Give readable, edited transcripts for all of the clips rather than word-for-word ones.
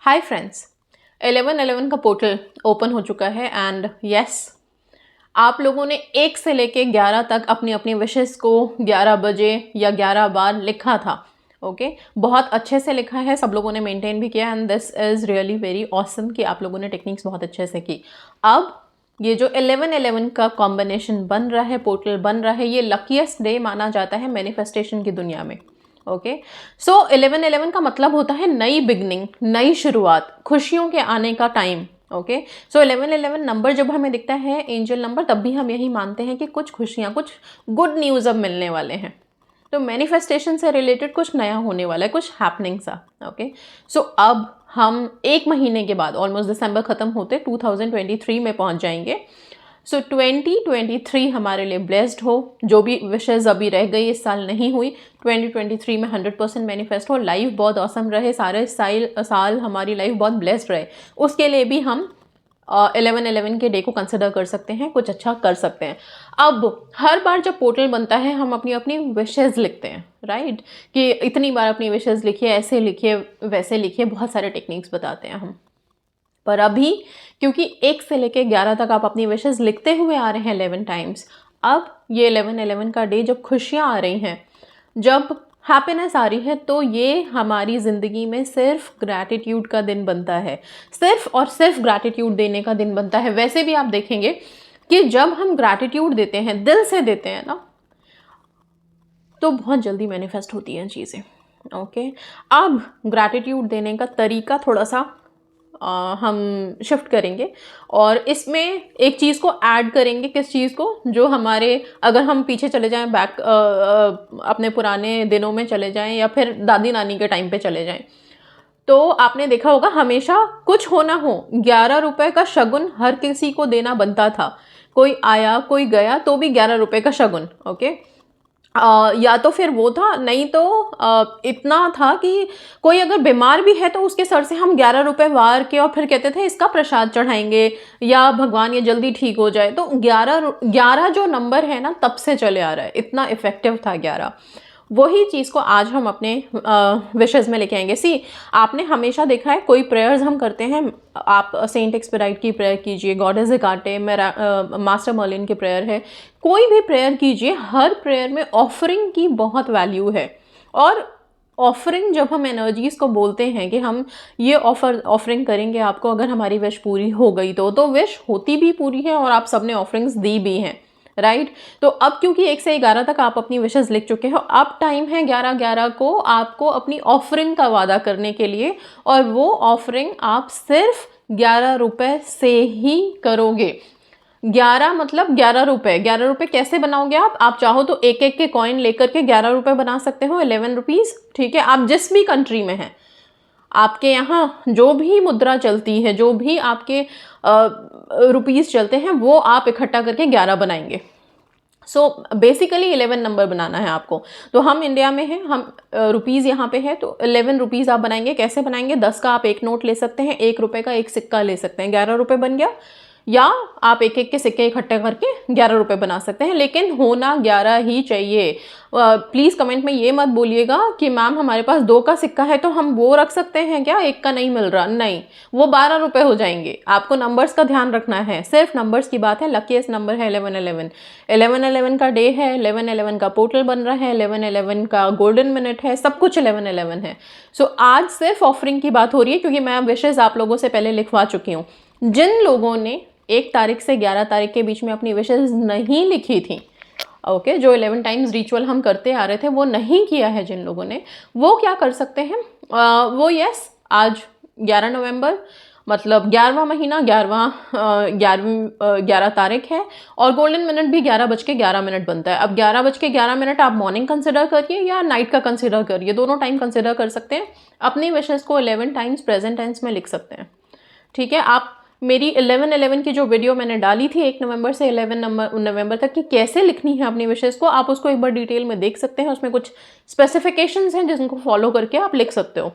Hi friends, 11/11 का portal open हो चुका है एंड यस, आप लोगों ने 1 से लेके 11 तक अपनी अपनी विशेस को 11 बजे या 11 बार लिखा था। ओके बहुत अच्छे से लिखा है, सब लोगों ने मेंटेन भी किया and this is really very awesome कि आप लोगों ने टेक्निक्स बहुत अच्छे से की। अब ये जो 11/11 का कॉम्बिनेशन बन रहा है, पोर्टल बन रहा है, ये लकीएस्ट डे माना जाता है मैनिफेस्टेशन की दुनिया में। ओके सो 11/11 का मतलब होता है नई बिगनिंग, नई शुरुआत, खुशियों के आने का टाइम। ओके सो 11/11 नंबर जब हमें दिखता है एंजल नंबर, तब भी हम यही मानते हैं कि कुछ खुशियाँ, कुछ गुड न्यूज़ अब मिलने वाले हैं। तो मैनिफेस्टेशन से रिलेटेड कुछ नया होने वाला है, कुछ हैपनिंग सा। ओके सो अब हम 1 महीने के बाद, ऑलमोस्ट दिसंबर ख़त्म होते 2023 में पहुंच जाएंगे। सो 2023 हमारे लिए ब्लेस्ड हो। जो भी विशेज़ अभी रह गई इस साल नहीं हुई, 2023 में 100% मैनिफेस्ट हो। लाइफ बहुत ऑसम रहे, सारे साल हमारी लाइफ बहुत ब्लेस्ड रहे। उसके लिए भी हम 11/11 के डे को कंसिडर कर सकते हैं, कुछ अच्छा कर सकते हैं। अब हर बार जब पोर्टल बनता है हम अपनी अपनी विशेज़ लिखते हैं, राइट, कि इतनी बार अपनी विशेज़ लिखिए, ऐसे लिखिए, वैसे लिखिए, बहुत सारे टेक्निक्स बताते हैं हम। पर अभी क्योंकि 1 से लेके 11 तक आप अपनी विशेज़ लिखते हुए आ रहे हैं 11 टाइम्स, अब ये 11/11 का डे जब खुशियाँ आ रही हैं, जब हैप्पीनेस आ रही है, तो ये हमारी ज़िंदगी में सिर्फ ग्रैटिट्यूड का दिन बनता है, सिर्फ और सिर्फ ग्रैटिट्यूड देने का दिन बनता है। वैसे भी आप देखेंगे कि जब हम ग्रैटिट्यूड देते हैं, दिल से देते हैं ना, तो बहुत जल्दी मैनिफेस्ट होती हैं चीज़ें। ओके अब ग्रैटिट्यूड देने का तरीका थोड़ा सा हम शिफ्ट करेंगे और इसमें एक चीज़ को ऐड करेंगे। किस चीज़ को? जो हमारे, अगर हम पीछे चले जाएं, बैक अपने पुराने दिनों में चले जाएं या फिर दादी नानी के टाइम पे चले जाएं, तो आपने देखा होगा हमेशा कुछ हो ना हो 11 रुपए का शगुन हर किसी को देना बनता था। कोई आया कोई गया तो भी 11 रुपए का शगुन। ओके या तो फिर वो था, नहीं तो इतना था कि कोई अगर बीमार भी है तो उसके सर से हम 11 रुपए वार के और फिर कहते थे इसका प्रसाद चढ़ाएंगे या भगवान ये जल्दी ठीक हो जाए। तो 11 जो नंबर है ना, तब से चले आ रहा है, इतना इफेक्टिव था 11। वही चीज़ को आज हम अपने विशेज़ में लेके आएंगे। सी, आपने हमेशा देखा है कोई प्रेयर्स हम करते हैं, आप सेंट एक्सपेराइट की प्रेयर कीजिए, गॉडेस हेकाटे, मेरा मास्टर मर्लिन की प्रेयर है, कोई भी प्रेयर कीजिए, हर प्रेयर में ऑफरिंग की बहुत वैल्यू है। और ऑफरिंग, जब हम एनर्जीज़ को बोलते हैं कि हम ये ऑफरिंग करेंगे आपको, अगर हमारी विश पूरी हो गई तो विश होती भी पूरी है और आप सबने ऑफरिंग्स दी भी हैं, राइट। तो अब क्योंकि 1 से 11 तक आप अपनी विशेज़ लिख चुके हो, अब टाइम है 11/11 को आपको अपनी ऑफरिंग का वादा करने के लिए, और वो ऑफरिंग आप सिर्फ 11 रुपए से ही करोगे। 11 मतलब 11 रुपए। 11 रुपए कैसे बनाओगे आप चाहो तो एक एक के कॉइन लेकर के 11 रुपए बना सकते हो, 11 रुपीज़। ठीक है, आप जिस भी कंट्री में हैं, आपके यहाँ जो भी मुद्रा चलती है, जो भी आपके रुपीज़ चलते हैं, वो आप इकट्ठा करके 11 बनाएंगे। सो बेसिकली 11 नंबर बनाना है आपको। तो हम इंडिया में हैं, हम रुपीज़ यहाँ पे है, तो 11 रुपीज़ आप बनाएंगे। कैसे बनाएंगे? 10 का आप एक नोट ले सकते हैं, 1 रुपये का एक सिक्का ले सकते हैं, 11 रुपये बन गया। या आप एक एक के सिक्के इकट्ठे करके 11 रुपये बना सकते हैं, लेकिन होना 11 ही चाहिए। प्लीज़ कमेंट में ये मत बोलिएगा कि मैम हमारे पास 2 का सिक्का है तो हम वो रख सकते हैं क्या, 1 का नहीं मिल रहा। नहीं, वो 12 रुपये हो जाएंगे। आपको नंबर्स का ध्यान रखना है, सिर्फ नंबर्स की बात है। लकीएस्ट नंबर है 11/11। 11/11 का डे है, 11/11 का पोर्टल बन रहा है, 11/11 का गोल्डन मिनट है, सब कुछ 11/11 है। सो आज सिर्फ ऑफरिंग की बात हो रही है, क्योंकि मैं विशेज़ आप लोगों से पहले लिखवा चुकी हूँ। जिन लोगों ने 1 तारीख से 11 तारीख के बीच में अपनी विशेज़ नहीं लिखी थी, ओके, जो 11 टाइम्स रिचुअल हम करते आ रहे थे, वो नहीं किया है जिन लोगों ने, वो क्या कर सकते हैं? वो यस, आज 11 नवंबर मतलब 11वां महीना, 11 तारीख है, और गोल्डन मिनट भी 11:11 बनता है। अब 11:11 आप मॉर्निंग कंसिडर करिए या नाइट का कंसिडर करिए, दोनों टाइम कंसिडर कर सकते हैं। अपनी विशेज़ को 11 टाइम्स प्रेजेंट टेंस में लिख सकते हैं। ठीक है, आप मेरी 11/11 की जो वीडियो मैंने डाली थी 1 नवंबर से 11 नवंबर तक कि कैसे लिखनी है अपनी विशेज़ को, आप उसको एक बार डिटेल में देख सकते हैं। उसमें कुछ स्पेसिफिकेशंस हैं जिनको फॉलो करके आप लिख सकते हो।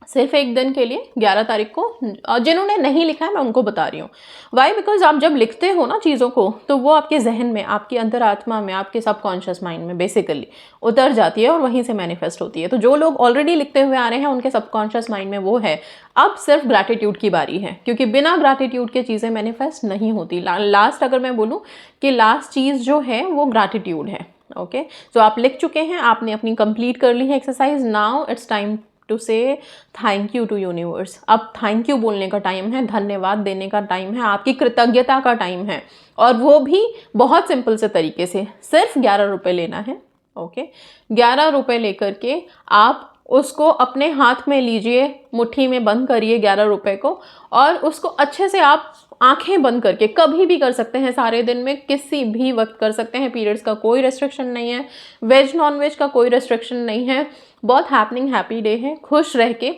सिर्फ एक दिन के लिए 11 तारीख को। जिन्होंने नहीं लिखा है मैं उनको बता रही हूँ वाई, बिकॉज आप जब लिखते हो ना चीज़ों को तो वो आपके जहन में, आपकी अंतरात्मा में, आपके सबकॉन्शियस माइंड में बेसिकली उतर जाती है और वहीं से मैनिफेस्ट होती है। तो जो लोग ऑलरेडी लिखते हुए आ रहे हैं उनके सबकॉन्शियस माइंड में वो है। अब सिर्फ ग्रैटिट्यूड की बारी है, क्योंकि बिना ग्रैटिट्यूड के चीज़ें मैनिफेस्ट नहीं होती। लास्ट अगर मैं बोलूँ कि लास्ट चीज़ जो है वो ग्रैटिट्यूड है। ओके, तो आप लिख चुके हैं, आपने अपनी कंप्लीट कर ली है exercise. Now it's time to say thank you to universe. अब थैंक यू बोलने का टाइम है, धन्यवाद देने का टाइम है, आपकी कृतज्ञता का टाइम है। और वो भी बहुत सिंपल से तरीके से, सिर्फ 11 रुपये लेना है। ओके, 11 रुपये लेकर के आप उसको अपने हाथ में लीजिए, मुट्ठी में बंद करिए 11 रुपये को, और उसको अच्छे से आप आंखें बंद करके कभी भी कर सकते हैं, सारे दिन में किसी भी वक्त कर सकते हैं। पीरियड्स का कोई रेस्ट्रिक्शन नहीं है, वेज नॉन वेज का कोई रेस्ट्रिक्शन नहीं है। बहुत हैपी डे है। खुश रह के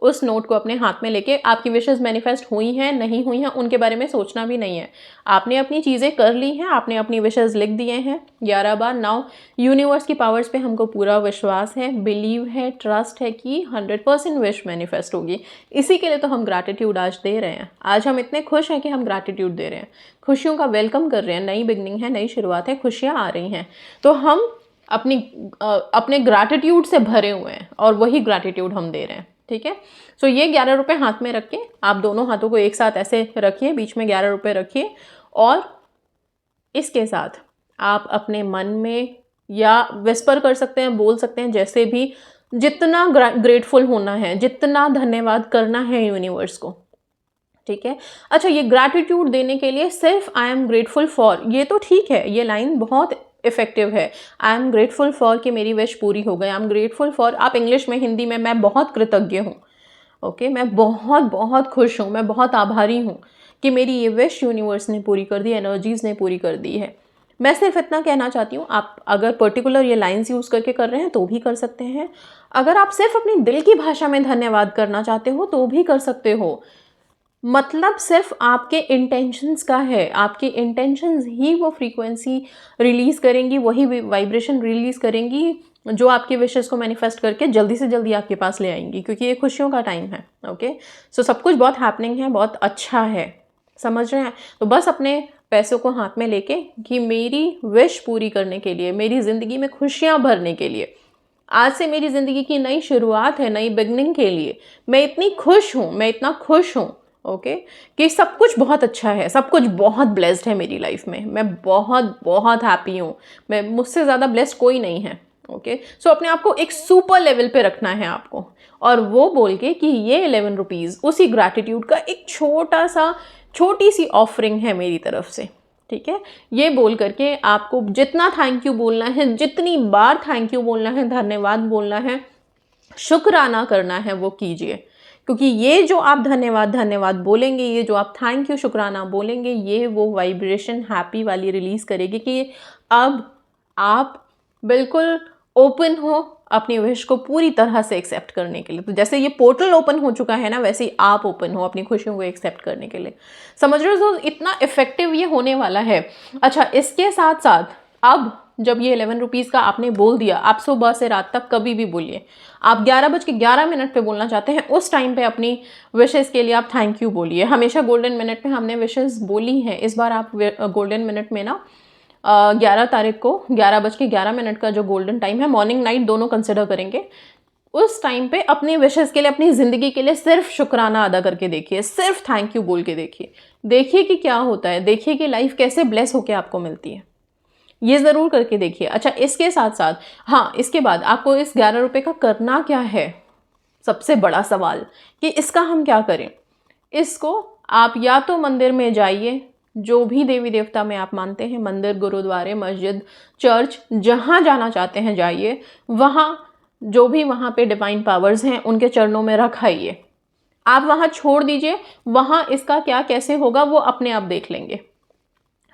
उस नोट को अपने हाथ में लेके, आपकी विशेस मैनिफेस्ट हुई हैं नहीं हुई हैं उनके बारे में सोचना भी नहीं है। आपने अपनी चीज़ें कर ली हैं, आपने अपनी विशेस लिख दिए हैं 11 बार। नाउ यूनिवर्स की पावर्स पे हमको पूरा विश्वास है, बिलीव है, ट्रस्ट है कि 100% विश मैनिफेस्ट होगी। इसी के लिए तो हम ग्रैटिट्यूड आज दे रहे हैं। आज हम इतने खुश हैं कि हम ग्रैटिट्यूड दे रहे हैं, खुशियों का वेलकम कर रहे हैं। नई बिगनिंग है, नई शुरुआत है, खुशियाँ आ रही हैं, तो हम अपने ग्रैटिट्यूड से भरे हुए हैं और वही ग्रैटिट्यूड हम दे रहे हैं। ठीक है, सो ये 11 रुपये हाथ में रख के आप दोनों हाथों को एक साथ ऐसे रखिए, बीच में 11 रुपये रखिए, और इसके साथ आप अपने मन में या विस्पर कर सकते हैं, बोल सकते हैं, जैसे भी जितना ग्रेटफुल होना है, जितना धन्यवाद करना है यूनिवर्स को। ठीक है, अच्छा, ये ग्रैटिट्यूड देने के लिए सिर्फ आई एम ग्रेटफुल फॉर, ये तो ठीक है, ये लाइन बहुत इफेक्टिव है। आई एम ग्रेटफुल फॉर कि मेरी विश पूरी हो गई। आई एम ग्रेटफुल फॉर, आप इंग्लिश में, हिंदी में, मैं बहुत कृतज्ञ हूँ। ओके, मैं बहुत बहुत खुश हूँ, मैं बहुत आभारी हूँ कि मेरी ये विश यूनिवर्स ने पूरी कर दी, एनर्जीज़ ने पूरी कर दी है। मैं सिर्फ इतना कहना चाहती हूँ, आप अगर पर्टिकुलर ये लाइन्स यूज़ करके कर रहे हैं तो भी कर सकते हैं। अगर आप सिर्फ अपनी दिल की भाषा में धन्यवाद करना चाहते हो तो भी कर सकते हो। मतलब सिर्फ आपके इंटेंशंस का है, आपके इंटेंशंस ही वो फ्रीक्वेंसी रिलीज़ करेंगी, वही वाइब्रेशन रिलीज़ करेंगी जो आपकी विशेस को मैनिफेस्ट करके जल्दी से जल्दी आपके पास ले आएंगी, क्योंकि ये खुशियों का टाइम है। ओके, सो सब कुछ बहुत हैपनिंग है, बहुत अच्छा है, समझ रहे हैं? तो बस अपने पैसों को हाथ में लेके कि मेरी विश पूरी करने के लिए, मेरी ज़िंदगी में खुशियाँ भरने के लिए, आज से मेरी ज़िंदगी की नई शुरुआत है, नई बिगनिंग के लिए मैं इतनी खुश हूँ, मैं इतना खुश हूँ, ओके, कि सब कुछ बहुत अच्छा है, सब कुछ बहुत ब्लेस्ड है मेरी लाइफ में, मैं बहुत बहुत हैप्पी हूँ, मैं, मुझसे ज़्यादा ब्लेस्ड कोई नहीं है। ओके, सो अपने आप को एक सुपर लेवल पे रखना है आपको, और वो बोल के कि ये 11 रुपीज़ उसी ग्रैटिट्यूड का एक छोटी सी ऑफरिंग है मेरी तरफ से। ठीक है, ये बोल करके आपको जितना थैंक यू बोलना है, जितनी बार थैंक यू बोलना है, धन्यवाद बोलना है, शुक्राना करना है, वो कीजिए। क्योंकि ये जो आप धन्यवाद बोलेंगे, ये जो आप थैंक यू शुक्राना बोलेंगे, ये वो वाइब्रेशन हैप्पी वाली रिलीज़ करेगी कि अब आप बिल्कुल ओपन हो अपनी विश को पूरी तरह से एक्सेप्ट करने के लिए। तो जैसे ये पोर्टल ओपन हो चुका है ना, वैसे ही आप ओपन हो अपनी खुशियों को एक्सेप्ट करने के लिए। समझ रहे हो? तो इतना इफेक्टिव ये होने वाला है। अच्छा, इसके साथ साथ अब जब ये 11 रुपीज़ का आपने बोल दिया, आप सुबह से रात तक कभी भी बोलिए। आप 11:11 पे बोलना चाहते हैं, उस टाइम पे अपनी विशेस के लिए आप थैंक यू बोलिए। हमेशा गोल्डन मिनट में हमने विशेस बोली हैं, इस बार आप गोल्डन मिनट में ना 11 तारीख को 11:11 का जो गोल्डन टाइम है, मॉर्निंग नाइट दोनों कंसिडर करेंगे, उस टाइम पे अपनी विशेस के लिए, अपनी ज़िंदगी के लिए सिर्फ शुक्राना अदा करके देखिए, सिर्फ थैंक यू बोल के देखिए कि क्या होता है, देखिए कि लाइफ कैसे ब्लेस होके आपको मिलती है। ये ज़रूर करके देखिए। अच्छा, इसके साथ साथ, हाँ, इसके बाद आपको इस 11 रुपये का करना क्या है, सबसे बड़ा सवाल कि इसका हम क्या करें। इसको आप या तो मंदिर में जाइए, जो भी देवी देवता में आप मानते हैं, मंदिर, गुरुद्वारे, मस्जिद, चर्च, जहाँ जाना चाहते हैं जाइए, वहाँ जो भी वहाँ पे डिवाइन पावर्स हैं उनके चरणों में रखाइए। आप वहाँ छोड़ दीजिए, वहाँ इसका क्या कैसे होगा वो अपने आप देख लेंगे।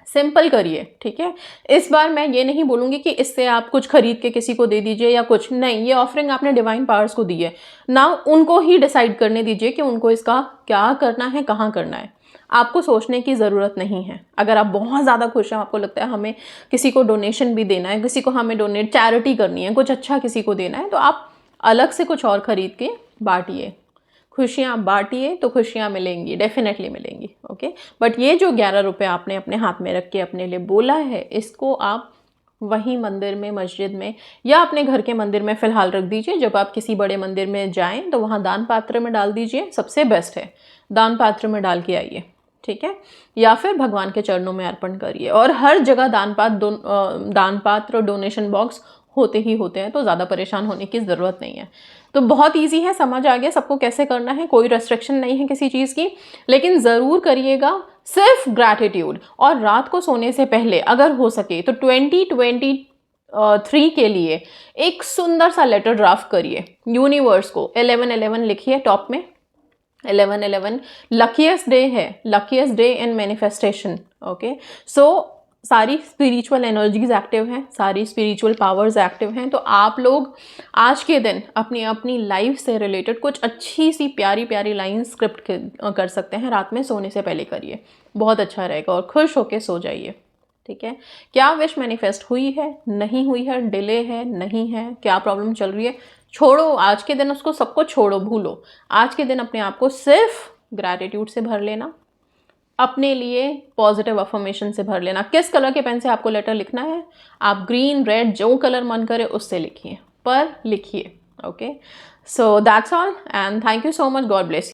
सिंपल करिए, ठीक है। इस बार मैं ये नहीं बोलूँगी कि इससे आप कुछ खरीद के किसी को दे दीजिए या कुछ नहीं, ये ऑफरिंग आपने डिवाइन पावर्स को दी है ना, उनको ही डिसाइड करने दीजिए कि उनको इसका क्या करना है, कहाँ करना है। आपको सोचने की ज़रूरत नहीं है। अगर आप बहुत ज़्यादा खुश हैं, आपको लगता है हमें किसी को डोनेशन भी देना है, किसी को हमें डोनेट, चैरिटी करनी है, कुछ अच्छा किसी को देना है, तो आप अलग से कुछ और ख़रीद के बांटिए। खुशियाँ बांटिए तो खुशियाँ मिलेंगी, डेफिनेटली मिलेंगी। ओके, बट ये जो 11 रुपये आपने अपने हाथ में रख के अपने लिए बोला है, इसको आप वहीं मंदिर में, मस्जिद में या अपने घर के मंदिर में फ़िलहाल रख दीजिए। जब आप किसी बड़े मंदिर में जाएं तो वहाँ दान पात्र में डाल दीजिए, सबसे बेस्ट है, दान पात्र में डाल के आइए, ठीक है। या फिर भगवान के चरणों में अर्पण करिए। और हर जगह दान पात्र और डोनेशन बॉक्स होते ही होते हैं, तो ज़्यादा परेशान होने की ज़रूरत नहीं है। तो बहुत ईजी है, समझ आ गया सबको कैसे करना है, कोई रेस्ट्रिक्शन नहीं है किसी चीज़ की। लेकिन ज़रूर करिएगा सिर्फ ग्रैटिट्यूड। और रात को सोने से पहले अगर हो सके तो 2023 के लिए एक सुंदर सा लेटर ड्राफ्ट करिए यूनिवर्स को। 1111 लिखिए टॉप में, 1111 लकीएस्ट डे है, luckiest day in manifestation. Okay, so सारी स्पिरिचुअल एनर्जीज एक्टिव हैं, सारी स्पिरिचुअल पावर्स एक्टिव हैं। तो आप लोग आज के दिन अपनी अपनी लाइफ से रिलेटेड कुछ अच्छी सी प्यारी प्यारी लाइन स्क्रिप्ट कर सकते हैं, रात में सोने से पहले करिए, बहुत अच्छा रहेगा और खुश होके सो जाइए, ठीक है। क्या विश मैनिफेस्ट हुई है, नहीं हुई है, डिले है, नहीं है, क्या प्रॉब्लम चल रही है, छोड़ो आज के दिन, उसको सबको छोड़ो, भूलो। आज के दिन अपने आप को सिर्फ ग्रैटिट्यूड से भर लेना, अपने लिए पॉजिटिव अफर्मेशन से भर लेना। किस कलर के पेन से आपको लेटर लिखना है, आप ग्रीन, रेड, जो कलर मन करे उससे लिखिए, पर लिखिए। Okay, so that's all and thank you so much, God bless.